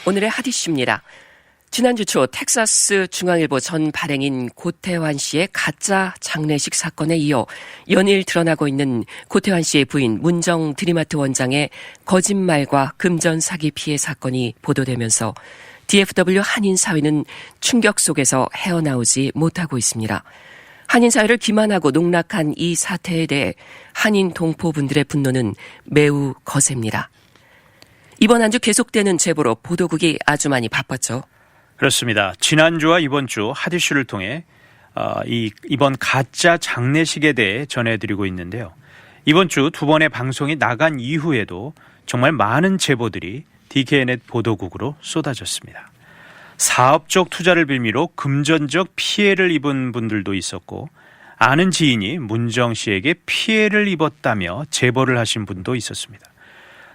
오늘의 핫이슈입니다. 지난주 초 텍사스 중앙일보 전 발행인 고태환 씨의 가짜 장례식 사건에 이어 연일 드러나고 있는 고태환 씨의 부인 문정 드림아트 원장의 거짓말과 금전 사기 피해 사건이 보도되면서 DFW 한인사회는 충격 속에서 헤어나오지 못하고 있습니다. 한인사회를 기만하고 농락한 이 사태에 대해 한인 동포분들의 분노는 매우 거셉니다. 이번 한 주 계속되는 제보로 보도국이 아주 많이 바빴죠. 그렇습니다. 지난주와 이번 주 핫이슈를 통해 이번 가짜 장례식에 대해 전해드리고 있는데요. 이번 주 두 번의 방송이 나간 이후에도 정말 많은 제보들이 DKNet 보도국으로 쏟아졌습니다. 사업적 투자를 빌미로 금전적 피해를 입은 분들도 있었고 아는 지인이 문정 씨에게 피해를 입었다며 제보를 하신 분도 있었습니다.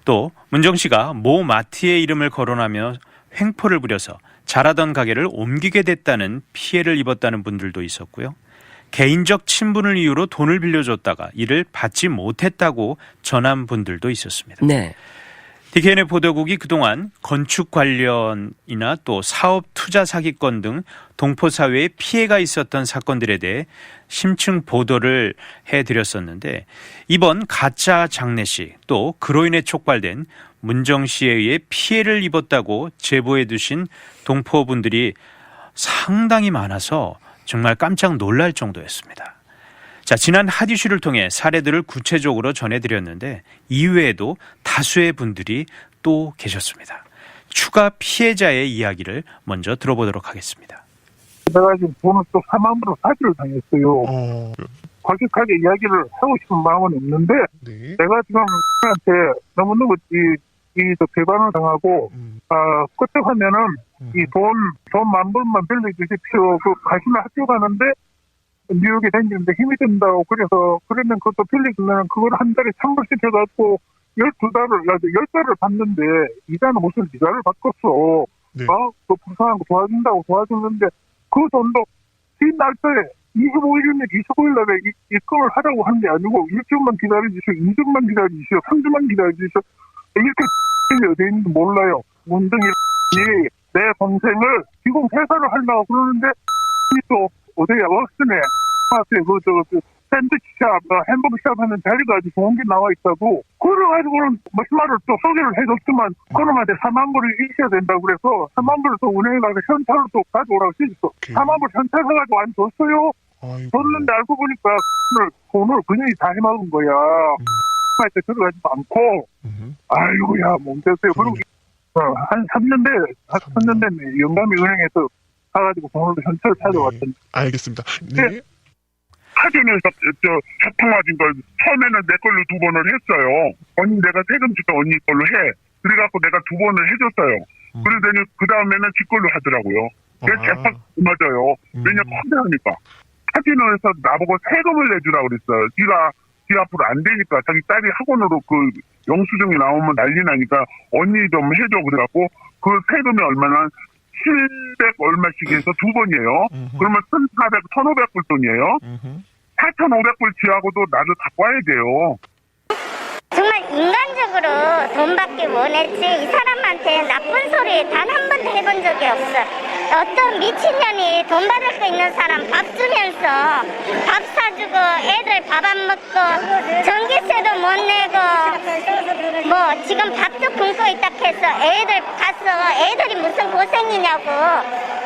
또 문정 씨가 모 마트의 이름을 거론하며 횡포를 부려서 잘하던 가게를 옮기게 됐다는 피해를 입었다는 분들도 있었고요. 개인적 친분을 이유로 돈을 빌려줬다가 이를 받지 못했다고 전한 분들도 있었습니다. 네. DKN의 보도국이 그동안 건축 관련이나 또 사업 투자 사기건 등 동포사회에 피해가 있었던 사건들에 대해 심층 보도를 해드렸었는데 이번 가짜 장례식 또 그로 인해 촉발된 문정 씨에 의해 피해를 입었다고 제보해 두신 동포분들이 상당히 많아서 정말 깜짝 놀랄 정도였습니다. 자, 지난 핫이슈를 통해 사례들을 구체적으로 전해드렸는데 이외에도 다수의 분들이 또 계셨습니다. 추가 피해자의 이야기를 먼저 들어보도록 하겠습니다. 내가 지금 돈을 또 4만 불로 사기를 당했어요. 과격하게 이야기를 하고 싶은 마음은 없는데 네. 내가 지금 한테 너무너무 이 배반을 당하고 끝에 가면은 이 돈 만 불만 빌려주십시오. 가시면 학교 가는데 뉴욕에 다니는데 힘이 든다고 그러면 그것도 빌려주면 그걸 한 달에 3불씩 해가지고 10달을 받는데 이자는 무슨 이자를 바꿨어. 네. 그 불쌍한 거 도와준다고 도와주는데 그 돈도 이 날짜에 25일이면 25일 날에 입금을 하라고 한 게 아니고 1주만 기다려주시오, 2주만 기다려주시오, 3주만 기다려주시오. 이렇게 어디 있는지 몰라요. 문정이 내 동생을 지금 회사를 하려고 그러는데 또 어디야 웍스네 그 샌드위치샵 햄버거샵 하는 자리가 아주 좋은 게 나와 있다고 그래가지고는 말을 또 소개를 해줬지만 그놈한테 4만 불을 잃어야 된다고 그래서 4만 불을 또 은행에 가서 현찰을 또 가져오라고 시켰어. 4만 불 현찰 해가지고 안 줬어요. 줬는데 알고 보니까 돈을 그년이 다 해먹은 거야. 때 들어가지도 않고 아이고야 몸됐어요. 그리고 한 3년 됐네. 영감이 은행에서 가가지고 돈을 현찰 찾아왔던데. 알겠습니다. 네. 사전에서 사탕 맞은 걸 처음에는 내 걸로 2번을 했어요. 언니 내가 세금 줄까 언니 걸로 해. 그래갖고 내가 2번을 해줬어요. 그러더니 그 다음에는 지 걸로 하더라고요. 내 재판 맞아요. 왜냐 커다하니까. 사진에서 나보고 세금을 내주라고 그랬어요. 지 앞으로 안 되니까 자기 딸이 학원으로 그 영수증이 나오면 난리 나니까 언니 좀 해줘 그래갖고 그 세금이 얼마나 700 얼마씩 해서 2번이에요. 그러면 1,500불 돈이에요. 4,500불 지하고도 나를 갖고 와야 돼요. 정말 인간적으로 돈 받기 원했지 이 사람한테 나쁜 소리 단 한 번도 해본 적이 없어. 어떤 미친년이 돈 받을 수 있는 사람 밥 주면서 밥 사주고 애들 밥 안 먹고 전기세도 못 내고 뭐 지금 밥도 굶고 있다 해서 애들 가서 애들이 무슨 고생이냐고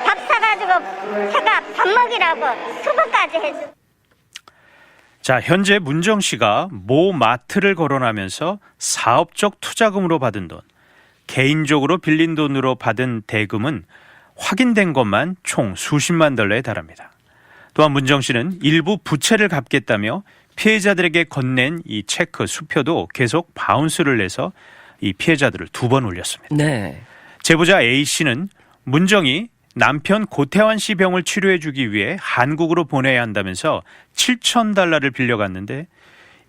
밥 사가지고 제가 밥 먹이라고 투고까지 해주고. 자, 현재 문정 씨가 모 마트를 거론하면서 사업적 투자금으로 받은 돈, 개인적으로 빌린 돈으로 받은 대금은 확인된 것만 총 수십만 달러에 달합니다. 또한 문정 씨는 일부 부채를 갚겠다며 피해자들에게 건넨 이 체크 수표도 계속 바운스를 내서 이 피해자들을 2번 올렸습니다. 네. 제보자 A씨는 문정이 남편 고태환 씨 병을 치료해 주기 위해 한국으로 보내야 한다면서 7,000달러를 빌려갔는데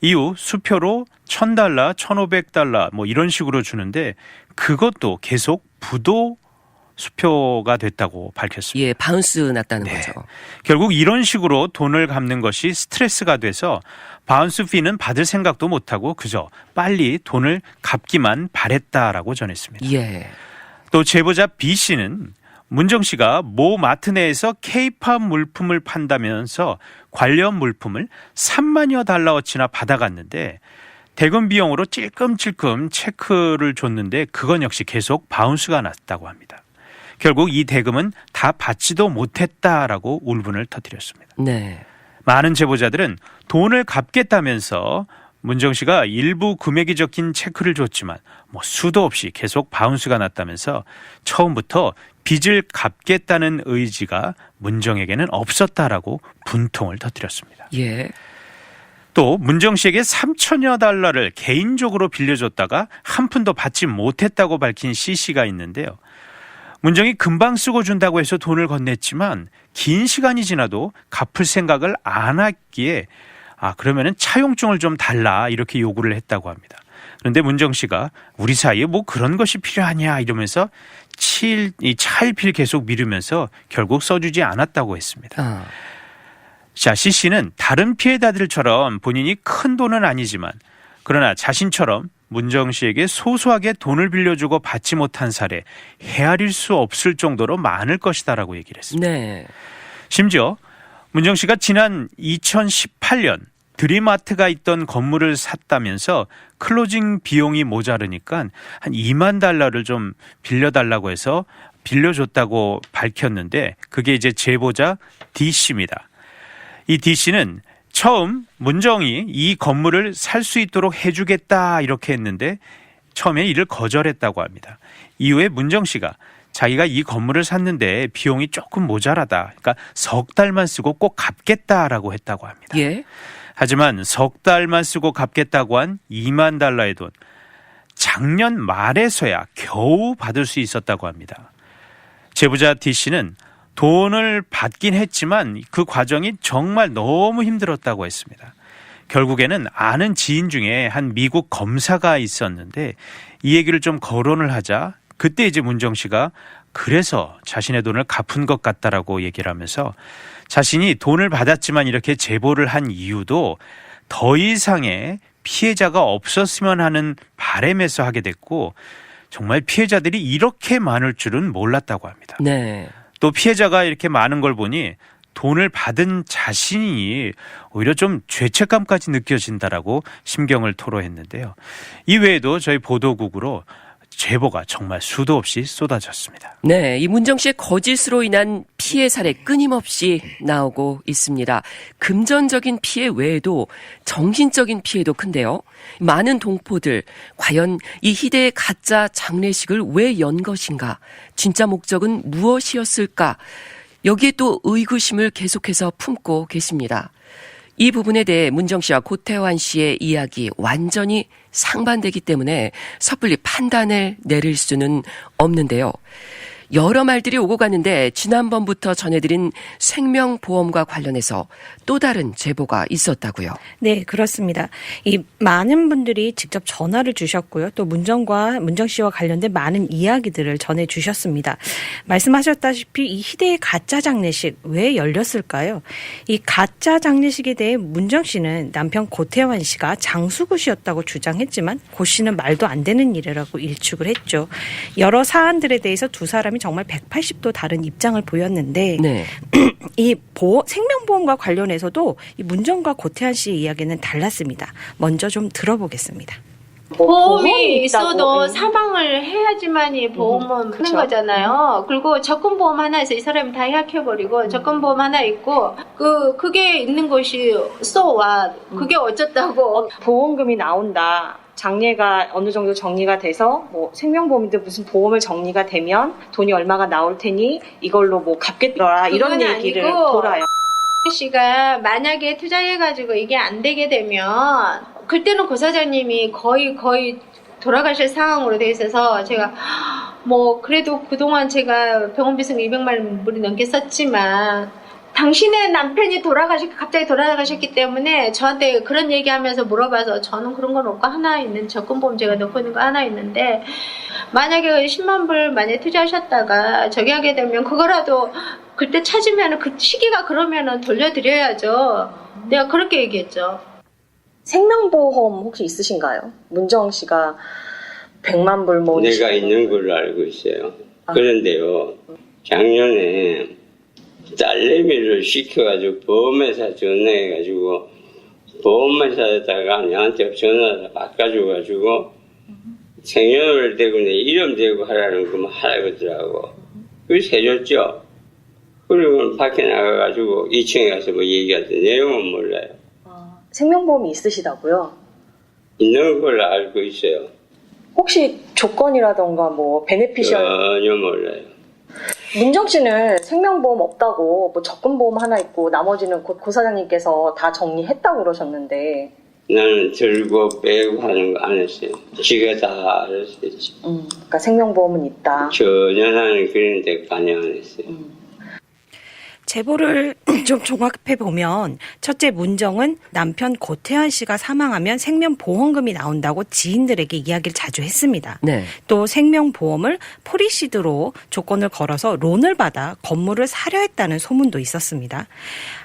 이후 수표로 1,000달러, 1,500달러 뭐 이런 식으로 주는데 그것도 계속 부도 수표가 됐다고 밝혔습니다. 예, 바운스 났다는 네. 거죠. 결국 이런 식으로 돈을 갚는 것이 스트레스가 돼서 바운스 피는 받을 생각도 못하고 그저 빨리 돈을 갚기만 바랬다라고 전했습니다. 예. 또 제보자 B 씨는 문정 씨가 모 마트 내에서 K-팝 물품을 판다면서 관련 물품을 3만여 달러어치나 받아갔는데 대금 비용으로 찔끔찔끔 체크를 줬는데 그건 역시 계속 바운스가 났다고 합니다. 결국 이 대금은 다 받지도 못했다라고 울분을 터뜨렸습니다. 네. 많은 제보자들은 돈을 갚겠다면서 문정 씨가 일부 금액이 적힌 체크를 줬지만 수도 없이 계속 바운스가 났다면서 처음부터 빚을 갚겠다는 의지가 문정에게는 없었다라고 분통을 터뜨렸습니다. 예. 또 문정 씨에게 3천여 달러를 개인적으로 빌려줬다가 한 푼도 받지 못했다고 밝힌 C 씨가 있는데요. 문정이 금방 쓰고 준다고 해서 돈을 건넸지만 긴 시간이 지나도 갚을 생각을 안 했기에 그러면은 차용증을 좀 달라 이렇게 요구를 했다고 합니다. 그런데 문정 씨가 우리 사이에 뭐 그런 것이 필요하냐 이러면서 차일피일 계속 미루면서 결국 써주지 않았다고 했습니다. 자, C 씨는 다른 피해자들처럼 본인이 큰 돈은 아니지만 그러나 자신처럼 문정 씨에게 소소하게 돈을 빌려주고 받지 못한 사례 헤아릴 수 없을 정도로 많을 것이다라고 얘기를 했습니다. 네. 심지어 문정 씨가 지난 2018년 드림아트가 있던 건물을 샀다면서 클로징 비용이 모자르니까 한 2만 달러를 좀 빌려달라고 해서 빌려줬다고 밝혔는데 그게 이제 제보자 D 씨입니다. 이 D 씨는 처음 문정이 이 건물을 살 수 있도록 해주겠다 이렇게 했는데 처음에 이를 거절했다고 합니다. 이후에 문정 씨가 자기가 이 건물을 샀는데 비용이 조금 모자라다. 그러니까 석 달만 쓰고 꼭 갚겠다라고 했다고 합니다. 예. 하지만 석 달만 쓰고 갚겠다고 한 2만 달러의 돈, 작년 말에서야 겨우 받을 수 있었다고 합니다. 제보자 D 씨는 돈을 받긴 했지만 그 과정이 정말 너무 힘들었다고 했습니다. 결국에는 아는 지인 중에 한 미국 검사가 있었는데 이 얘기를 좀 거론을 하자 그때 이제 문정 씨가 그래서 자신의 돈을 갚은 것 같다라고 얘기를 하면서 자신이 돈을 받았지만 이렇게 제보를 한 이유도 더 이상의 피해자가 없었으면 하는 바람에서 하게 됐고 정말 피해자들이 이렇게 많을 줄은 몰랐다고 합니다. 네. 또 피해자가 이렇게 많은 걸 보니 돈을 받은 자신이 오히려 좀 죄책감까지 느껴진다라고 심경을 토로했는데요. 이외에도 저희 보도국으로 제보가 정말 수도 없이 쏟아졌습니다. 네, 이 문정 씨의 거짓으로 인한 피해 사례 끊임없이 나오고 있습니다. 금전적인 피해 외에도 정신적인 피해도 큰데요. 많은 동포들, 과연 이 희대의 가짜 장례식을 왜 연 것인가? 진짜 목적은 무엇이었을까? 여기에 또 의구심을 계속해서 품고 계십니다. 이 부분에 대해 문정 씨와 고태환 씨의 이야기 완전히 상반되기 때문에 섣불리 판단을 내릴 수는 없는데요. 여러 말들이 오고 가는데 지난번부터 전해드린 생명보험과 관련해서 또 다른 제보가 있었다고요. 네, 그렇습니다. 이 많은 분들이 직접 전화를 주셨고요. 또 문정 씨와 관련된 많은 이야기들을 전해주셨습니다. 말씀하셨다시피 이 희대의 가짜 장례식 왜 열렸을까요? 이 가짜 장례식에 대해 문정 씨는 남편 고태환 씨가 장수구 씨였다고 주장했지만 고 씨는 말도 안 되는 일이라고 일축을 했죠. 여러 사안들에 대해서 두 사람이 정말 180도 다른 입장을 보였는데 네. 이 생명보험과 관련해서도 이 문정과 고태환 씨의 이야기는 달랐습니다. 먼저 좀 들어보겠습니다. 보험이 있어도 사망을 해야지만이 보험은 하는 거잖아요. 그리고 적금보험 하나 해서 이 사람이 다 해약해버리고 적금보험 하나 있고 그게 있는 것이 그게 어쩌다고. 보험금이 나온다. 장례가 어느 정도 정리가 돼서 생명보험인데 무슨 보험을 정리가 되면 돈이 얼마가 나올 테니 이걸로 갚겠더라 이런 얘기를 돌아요. 씨가 만약에 투자해가지고 이게 안 되게 되면 그때는 고 사장님이 거의 돌아가실 상황으로 돼 있어서 제가 그래도 그동안 제가 병원비 승 200만 불이 넘게 썼지만 당신의 남편이 갑자기 돌아가셨기 때문에 저한테 그런 얘기하면서 물어봐서 저는 그런 건 없고 하나 있는 적금보험 제가 넣고 있는 거 하나 있는데 만약에 10만 불 만약에 투자하셨다가 저기 하게 되면 그거라도 그때 찾으면 그 시기가 그러면은 돌려드려야죠. 내가 그렇게 얘기했죠. 생명보험 혹시 있으신가요? 문정 씨가 100만 불 뭐. 내가 있는 걸로 알고 있어요. 그런데요, 작년에 딸내미를 시켜가지고 보험회사 전화해가지고 보험회사에다가 나한테 전화를 바꿔줘가지고 생년월일 대고 내 이름 대고 하라는 거만 하라고 하더라고. 그래서 해줬죠. 그리고 밖에 나가가지고 2층에 가서 뭐 얘기하던 내용은 몰라요. 생명보험이 있으시다고요? 있는 걸로 알고 있어요. 혹시 조건이라던가 뭐 베네피셜. 전혀 몰라요. 문정 씨는 생명보험 없다고 뭐 적금보험 하나 있고 나머지는 곧 고사장님께서 다 정리했다고 그러셨는데. 나는 들고 빼고 하는 거 안 했어요. 지가 다 알아서 했지. 그러니까 생명보험은 있다. 전혀 나는 그런 데 관여 안 했어요. 제보를 좀 종합해 보면 첫째, 문정은 남편 고태환 씨가 사망하면 생명보험금이 나온다고 지인들에게 이야기를 자주 했습니다. 네. 또 생명보험을 포리시드로 조건을 걸어서 론을 받아 건물을 사려 했다는 소문도 있었습니다.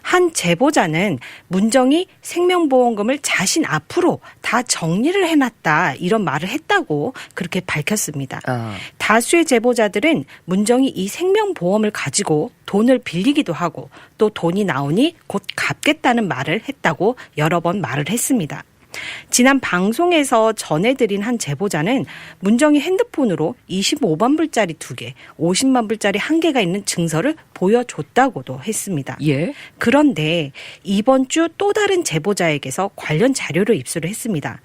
한 제보자는 문정이 생명보험금을 자신 앞으로 다 정리를 해놨다 이런 말을 했다고 그렇게 밝혔습니다. 다수의 제보자들은 문정이 이 생명보험을 가지고 돈을 빌리기도 하고 또 돈이 나오니 곧 갚겠다는 말을 했다고 여러 번 말을 했습니다. 지난 방송에서 전해드린 한 제보자는 문정이 핸드폰으로 25만 불짜리 2개, 50만 불짜리 1개가 있는 증서를 보여줬다고도 했습니다. 예. 그런데 이번 주 또 다른 제보자에게서 관련 자료를 입수를 했습니다.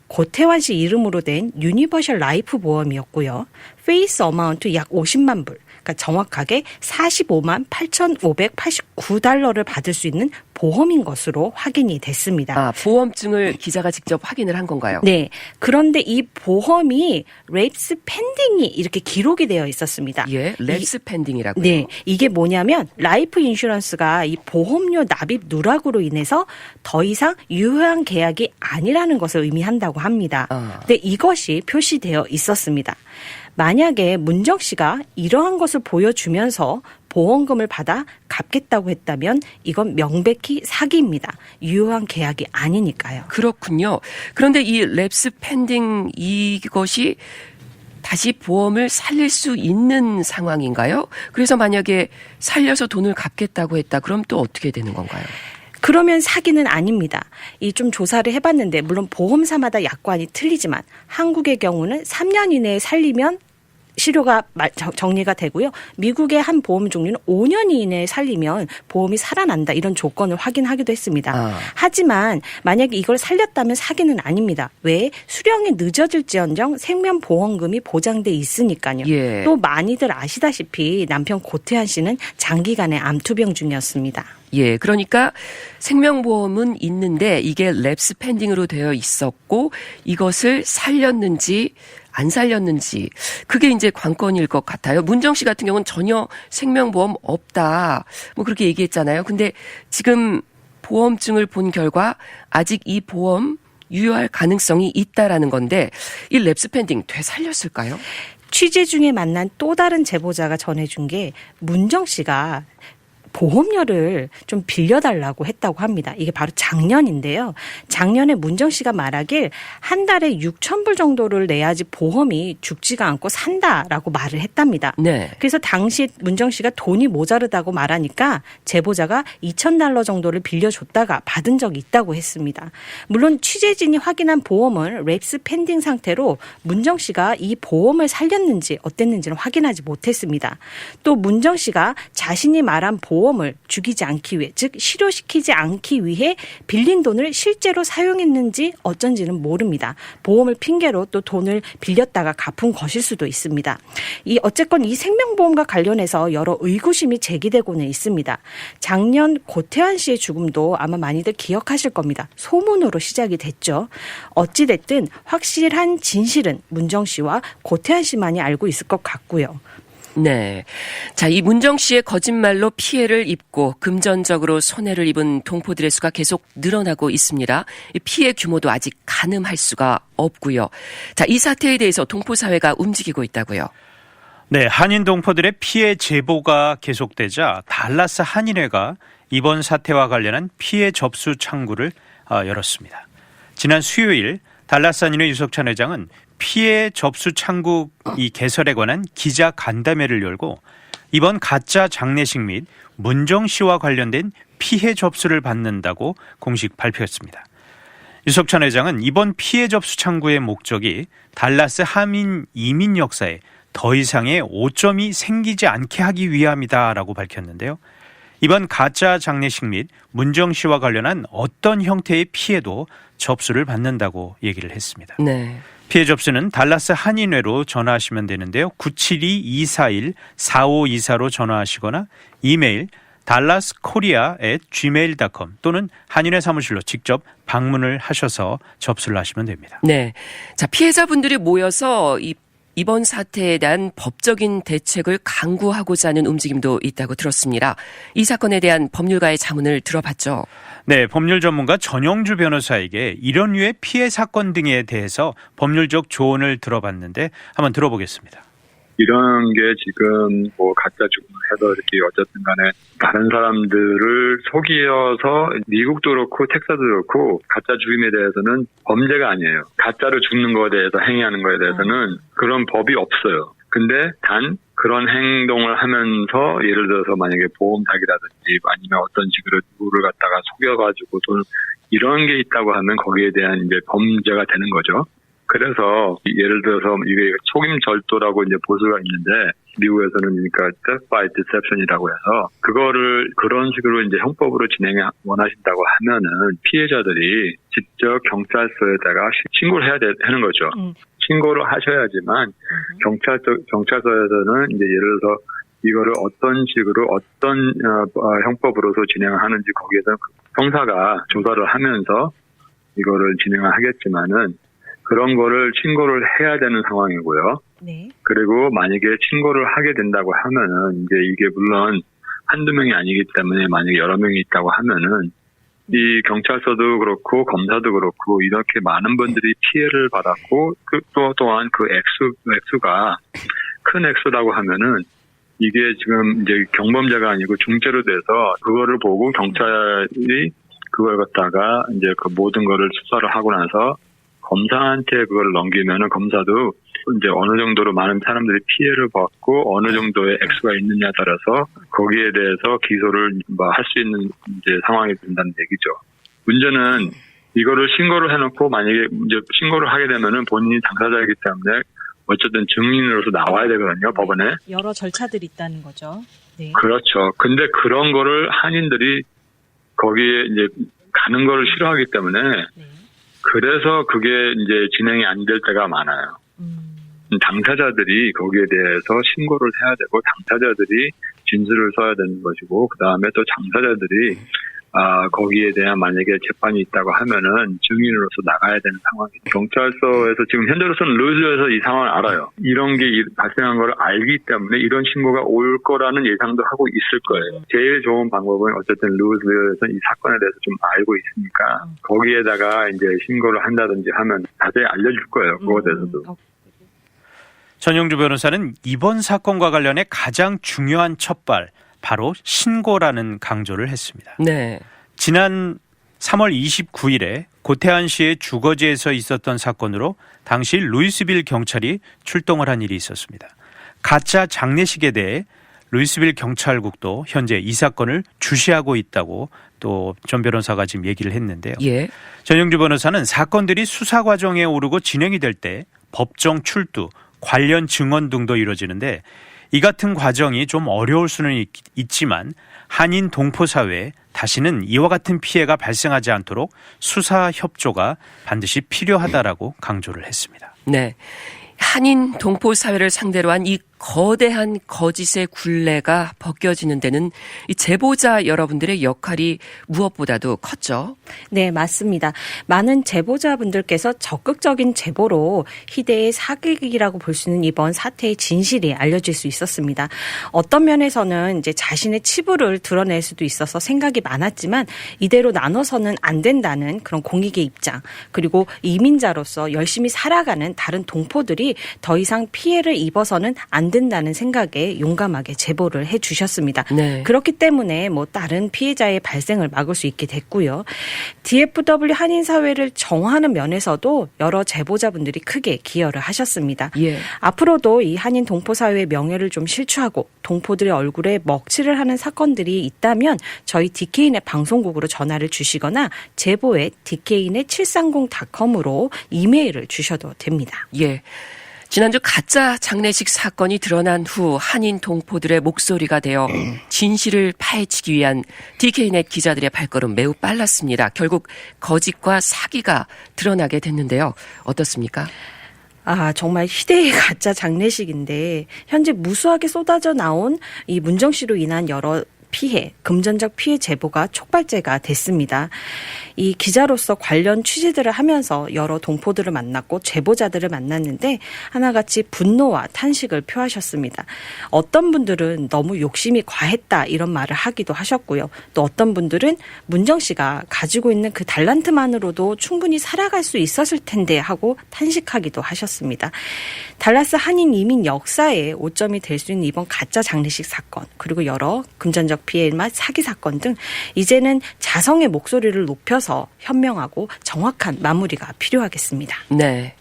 고태환 씨 이름으로 된 유니버셜 라이프 보험이었고요. 페이스 어마운트 약 50만 불, 그러니까 정확하게 45만 8,589달러를 받을 수 있는 보험인 것으로 확인이 됐습니다. 보험증을 기자가 직접 확인을 한 건가요? 네. 그런데 이 보험이 랩스 펜딩이 이렇게 기록이 되어 있었습니다. 예, 랩스 펜딩이라고요. 네. 이게 뭐냐면 라이프 인슈런스가 이 보험료 납입 누락으로 인해서 더 이상 유효한 계약이 아니라는 것을 의미한다고 합니다. 근데 이것이 표시되어 있었습니다. 만약에 문정 씨가 이러한 것을 보여주면서 보험금을 받아 갚겠다고 했다면 이건 명백히 사기입니다. 유효한 계약이 아니니까요. 그렇군요. 그런데 이 랩스 펜딩 이것이 다시 보험을 살릴 수 있는 상황인가요? 그래서 만약에 살려서 돈을 갚겠다고 했다. 그럼 또 어떻게 되는 건가요? 그러면 사기는 아닙니다. 이 좀 조사를 해봤는데 물론 보험사마다 약관이 틀리지만 한국의 경우는 3년 이내에 살리면 실효가 정리가 되고요. 미국의 한 보험 종류는 5년 이내에 살리면 보험이 살아난다. 이런 조건을 확인하기도 했습니다. 하지만 만약에 이걸 살렸다면 사기는 아닙니다. 왜? 수령이 늦어질지언정 생명보험금이 보장돼 있으니까요. 예. 또 많이들 아시다시피 남편 고태환 씨는 장기간의 암투병 중이었습니다. 예, 그러니까 생명보험은 있는데 이게 랩스 펜딩으로 되어 있었고 이것을 살렸는지 안 살렸는지 그게 이제 관건일 것 같아요. 문정 씨 같은 경우는 전혀 생명보험 없다. 뭐 그렇게 얘기했잖아요. 근데 지금 보험증을 본 결과 아직 이 보험 유효할 가능성이 있다라는 건데 이 랩스 펜딩 되살렸을까요? 취재 중에 만난 또 다른 제보자가 전해준 게 문정 씨가 보험료를 좀 빌려달라고 했다고 합니다. 이게 바로 작년인데요. 작년에 문정 씨가 말하길 한 달에 6,000불 정도를 내야지 보험이 죽지가 않고 산다라고 말을 했답니다. 네. 그래서 당시 문정 씨가 돈이 모자르다고 말하니까 제보자가 2,000달러 정도를 빌려줬다가 받은 적이 있다고 했습니다. 물론 취재진이 확인한 보험은 랩스 펜딩 상태로 문정 씨가 이 보험을 살렸는지 어땠는지는 확인하지 못했습니다. 또 문정 씨가 자신이 말한 보험을 죽이지 않기 위해, 즉 실효시키지 않기 위해 빌린 돈을 실제로 사용했는지 어쩐지는 모릅니다. 보험을 핑계로 또 돈을 빌렸다가 갚은 것일 수도 있습니다. 어쨌건 이 생명보험과 관련해서 여러 의구심이 제기되고는 있습니다. 작년 고태환 씨의 죽음도 아마 많이들 기억하실 겁니다. 소문으로 시작이 됐죠. 어찌됐든 확실한 진실은 문정 씨와 고태환 씨만이 알고 있을 것 같고요. 네. 자, 이 문정 씨의 거짓말로 피해를 입고 금전적으로 손해를 입은 동포들의 수가 계속 늘어나고 있습니다. 이 피해 규모도 아직 가늠할 수가 없고요. 자, 이 사태에 대해서 동포사회가 움직이고 있다고요. 네, 한인 동포들의 피해 제보가 계속되자 달라스 한인회가 이번 사태와 관련한 피해 접수 창구를 열었습니다. 지난 수요일 달라스 한인회 유석찬 회장은 피해 접수 창구 이 개설에 관한 기자 간담회를 열고 이번 가짜 장례식 및 문정 씨와 관련된 피해 접수를 받는다고 공식 발표했습니다. 유석찬 회장은 이번 피해 접수 창구의 목적이 달라스 한인 이민 역사에 더 이상의 오점이 생기지 않게 하기 위함이다라고 밝혔는데요. 이번 가짜 장례식 및 문정 씨와 관련한 어떤 형태의 피해도 접수를 받는다고 얘기를 했습니다. 네. 피해 접수는 달라스 한인회로 전화하시면 되는데요. 972-241-4524로 전화하시거나 이메일 dallaskorea@gmail.com 또는 한인회 사무실로 직접 방문을 하셔서 접수를 하시면 됩니다. 네. 자, 피해자분들이 모여서 이번 사태에 대한 법적인 대책을 강구하고자 하는 움직임도 있다고 들었습니다. 이 사건에 대한 법률가의 자문을 들어봤죠. 네, 법률 전문가 전영주 변호사에게 이런 류의 피해 사건 등에 대해서 법률적 조언을 들어봤는데 한번 들어보겠습니다. 이런 게 지금 가짜 죽음을 해서 이렇게 어쨌든 간에 다른 사람들을 속이어서 미국도 그렇고 텍사스도 그렇고 가짜 죽임에 대해서는 범죄가 아니에요. 가짜로 죽는 거에 대해서 행위하는 거에 대해서는 그런 법이 없어요. 근데 단 그런 행동을 하면서 예를 들어서 만약에 보험 사기라든지 아니면 어떤 식으로 누구를 갖다가 속여가지고 돈 이런 게 있다고 하면 거기에 대한 이제 범죄가 되는 거죠. 그래서 예를 들어서 이게 속임 절도라고 이제 보수가 있는데 미국에서는 그러니까 death by deception이라고 해서 그거를 그런 식으로 이제 형법으로 진행해 원하신다고 하면은 피해자들이 직접 경찰서에다가 신고를 해야 되는 거죠. 신고를 하셔야지만 경찰서에서는 이제 예를 들어서 이거를 어떤 식으로 어떤 형법으로서 진행하는지 거기에서 형사가 조사를 하면서 이거를 진행을 하겠지만은 그런 거를 신고를 해야 되는 상황이고요. 네. 그리고 만약에 신고를 하게 된다고 하면은 이제 이게 물론 한두 명이 아니기 때문에 만약에 여러 명이 있다고 하면은 이 경찰서도 그렇고 검사도 그렇고 이렇게 많은 분들이 피해를 받았고 또 또한 그 액수가 큰 액수라고 하면은 이게 지금 이제 경범죄가 아니고 중죄로 돼서 그거를 보고 경찰이 그걸 갖다가 이제 그 모든 거를 수사를 하고 나서 검사한테 그걸 넘기면은 검사도 이제 어느 정도로 많은 사람들이 피해를 받고 어느 정도의 액수가 있느냐에 따라서 거기에 대해서 기소를 할 수 있는 이제 상황이 된다는 얘기죠. 문제는 이거를 신고를 해놓고 만약에 이제 신고를 하게 되면은 본인이 당사자이기 때문에 어쨌든 증인으로서 나와야 되거든요, 법원에. 여러 절차들이 있다는 거죠. 네. 그렇죠. 근데 그런 거를 한인들이 거기에 이제 가는 거를 싫어하기 때문에 네. 그래서 그게 이제 진행이 안 될 때가 많아요. 당사자들이 거기에 대해서 신고를 해야 되고 당사자들이 진술을 써야 되는 것이고 그 다음에 또 당사자들이 거기에 대한 만약에 재판이 있다고 하면은 증인으로서 나가야 되는 상황이죠. 경찰서에서 지금 현재로서는 루즈에서 이 상황을 알아요. 이런 게 발생한 걸 알기 때문에 이런 신고가 올 거라는 예상도 하고 있을 거예요. 제일 좋은 방법은 어쨌든 루즈에서 이 사건에 대해서 좀 알고 있으니까 거기에다가 이제 신고를 한다든지 하면 자세히 알려줄 거예요. 그거에 대해서도. 전영주 변호사는 이번 사건과 관련해 가장 중요한 첫발 바로 신고라는 강조를 했습니다. 네. 지난 3월 29일에 고태환 씨의 주거지에서 있었던 사건으로 당시 루이스빌 경찰이 출동을 한 일이 있었습니다. 가짜 장례식에 대해 루이스빌 경찰국도 현재 이 사건을 주시하고 있다고 또 전 변호사가 지금 얘기를 했는데요. 예. 전영주 변호사는 사건들이 수사 과정에 오르고 진행이 될 때 법정 출두, 관련 증언 등도 이루어지는데 이 같은 과정이 좀 어려울 수는 있지만 한인 동포 사회에 다시는 이와 같은 피해가 발생하지 않도록 수사 협조가 반드시 필요하다라고 강조를 했습니다. 네. 한인 동포 사회를 상대로 한 이 거대한 거짓의 굴레가 벗겨지는 데는 이 제보자 여러분들의 역할이 무엇보다도 컸죠. 네, 맞습니다. 많은 제보자분들께서 적극적인 제보로 희대의 사기극이라고 볼 수 있는 이번 사태의 진실이 알려질 수 있었습니다. 어떤 면에서는 이제 자신의 치부를 드러낼 수도 있어서 생각이 많았지만 이대로 나눠서는 안 된다는 그런 공익의 입장, 그리고 이민자로서 열심히 살아가는 다른 동포들이 더 이상 피해를 입어서는 안 된다는 생각에 용감하게 제보를 해 주셨습니다. 네. 그렇기 때문에 뭐 다른 피해자의 발생을 막을 수 있게 됐고요. DFW 한인사회를 정화하는 면에서도 여러 제보자분들이 크게 기여를 하셨습니다. 예. 앞으로도 이 한인 동포사회의 명예를 좀 실추하고 동포들의 얼굴에 먹칠을 하는 사건들이 있다면 저희 DKNet 방송국으로 전화를 주시거나 제보에 DKNet730.com으로 이메일을 주셔도 됩니다. 예. 지난주 가짜 장례식 사건이 드러난 후 한인 동포들의 목소리가 되어 진실을 파헤치기 위한 DKNet 기자들의 발걸음 매우 빨랐습니다. 결국 거짓과 사기가 드러나게 됐는데요. 어떻습니까? 정말 희대의 가짜 장례식인데 현재 무수하게 쏟아져 나온 이 문정 씨로 인한 여러 피해, 금전적 피해 제보가 촉발제가 됐습니다. 이 기자로서 관련 취재들을 하면서 여러 동포들을 만났고 제보자들을 만났는데 하나같이 분노와 탄식을 표하셨습니다. 어떤 분들은 너무 욕심이 과했다 이런 말을 하기도 하셨고요. 또 어떤 분들은 문정 씨가 가지고 있는 그 달란트만으로도 충분히 살아갈 수 있었을 텐데 하고 탄식하기도 하셨습니다. 달라스 한인 이민 역사에 오점이 될 수 있는 이번 가짜 장례식 사건, 그리고 여러 금전적 피해 및 사기 사건 등 이제는 자성의 목소리를 높여서 현명하고 정확한 마무리가 필요하겠습니다. 네.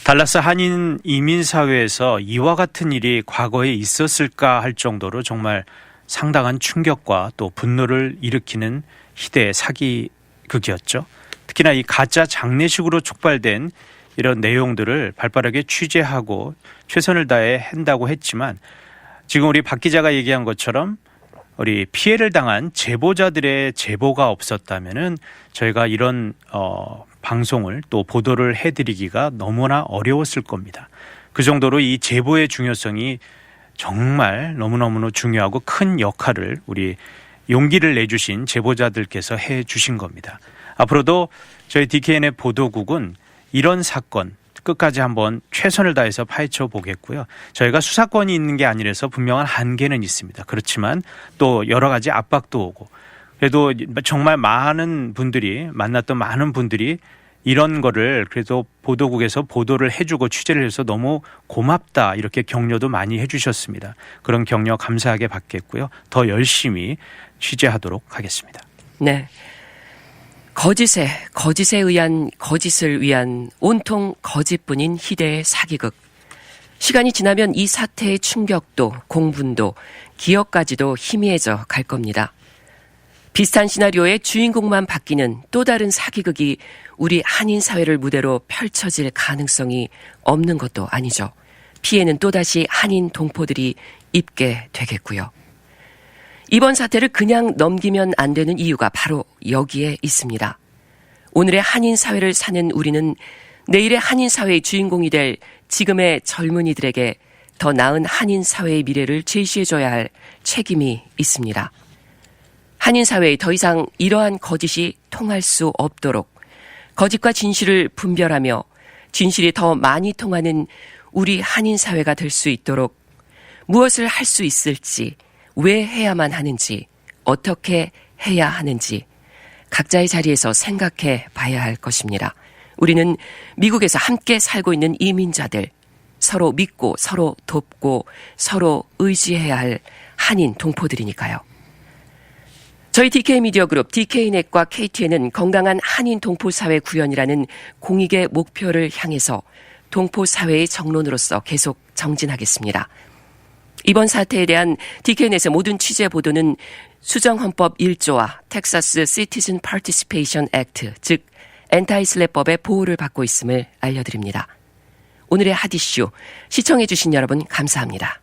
달라스 한인 이민사회에서 이와 같은 일이 과거에 있었을까 할 정도로 정말 상당한 충격과 또 분노를 일으키는 희대의 사기극이었죠. 특히나 이 가짜 장례식으로 촉발된 이런 내용들을 발빠르게 취재하고 최선을 다해 한다고 했지만 지금 우리 박 기자가 얘기한 것처럼 우리 피해를 당한 제보자들의 제보가 없었다면은 저희가 이런 방송을 또 보도를 해드리기가 너무나 어려웠을 겁니다. 그 정도로 이 제보의 중요성이 정말 너무너무 중요하고 큰 역할을 우리 용기를 내주신 제보자들께서 해주신 겁니다. 앞으로도 저희 DKN의 보도국은 이런 사건 끝까지 한번 최선을 다해서 파헤쳐 보겠고요. 저희가 수사권이 있는 게 아니라서 분명한 한계는 있습니다. 그렇지만 또 여러 가지 압박도 오고 그래도 정말 많은 분들이 만났던 많은 분들이 이런 거를 그래도 보도국에서 보도를 해주고 취재를 해서 너무 고맙다 이렇게 격려도 많이 해주셨습니다. 그런 격려 감사하게 받겠고요. 더 열심히 취재하도록 하겠습니다. 네. 거짓에 의한 거짓을 위한 온통 거짓뿐인 희대의 사기극. 시간이 지나면 이 사태의 충격도 공분도 기억까지도 희미해져 갈 겁니다. 비슷한 시나리오의 주인공만 바뀌는 또 다른 사기극이 우리 한인 사회를 무대로 펼쳐질 가능성이 없는 것도 아니죠. 피해는 또다시 한인 동포들이 입게 되겠고요. 이번 사태를 그냥 넘기면 안 되는 이유가 바로 여기에 있습니다. 오늘의 한인 사회를 사는 우리는 내일의 한인 사회의 주인공이 될 지금의 젊은이들에게 더 나은 한인 사회의 미래를 제시해줘야 할 책임이 있습니다. 한인 사회에 더 이상 이러한 거짓이 통할 수 없도록 거짓과 진실을 분별하며 진실이 더 많이 통하는 우리 한인 사회가 될 수 있도록 무엇을 할 수 있을지, 왜 해야만 하는지, 어떻게 해야 하는지 각자의 자리에서 생각해 봐야 할 것입니다. 우리는 미국에서 함께 살고 있는 이민자들, 서로 믿고 서로 돕고 서로 의지해야 할 한인 동포들이니까요. 저희 DK미디어그룹 DKNet과 KTN은 건강한 한인 동포사회 구현이라는 공익의 목표를 향해서 동포사회의 정론으로서 계속 정진하겠습니다. 이번 사태에 대한 DKNet의 모든 취재 보도는 수정헌법 1조와 텍사스 시티즌 파티시페이션 액트, 즉 엔타이슬랩법의 보호를 받고 있음을 알려드립니다. 오늘의 핫이슈 시청해 주신 여러분 감사합니다.